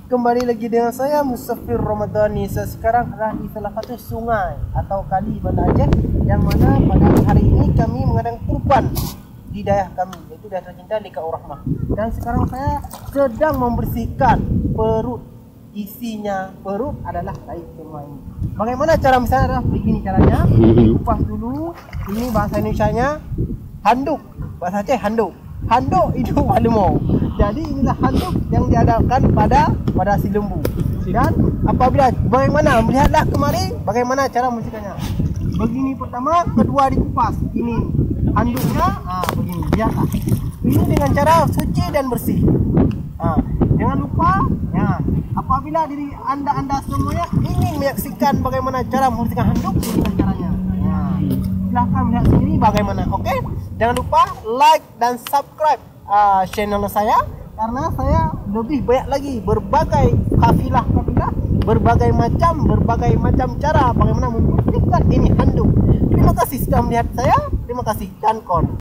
kembali lagi dengan saya Musafir Ramadhani. Saya sekarang adalah di salah satu sungai atau kali Banda Aceh, yang mana pada hari ini kami mengadakan kurban di daerah kami, yaitu daerah tercinta Likau Rahmah. Dan sekarang saya sedang membersihkan perut. Isinya perut adalah air semua ini. Bagaimana cara misalnya adalah begini caranya. Kupas dulu. Ini bahasa Indonesianya handuk, bahasa Aceh handuk. Handuk itu walemo. Jadi inilah handuk yang diadakan pada si lembu. Dan apabila bagaimana, melihatlah kemari bagaimana cara membersihkannya. Begini pertama, kedua dikupas. Ini handuknya, begini, lihatlah. Ini dengan cara suci dan bersih. Jangan lupa, apabila diri anda semuanya ingin menyaksikan bagaimana cara membersihkan handuk, ini caranya. Silahkan melihat sendiri bagaimana. Oke, jangan lupa like dan subscribe channel saya, karena saya lebih banyak lagi berbagai kafilah, berbagai macam cara bagaimana membersihkan ini handuk. Terima kasih sudah melihat saya. Terima kasih dan kon.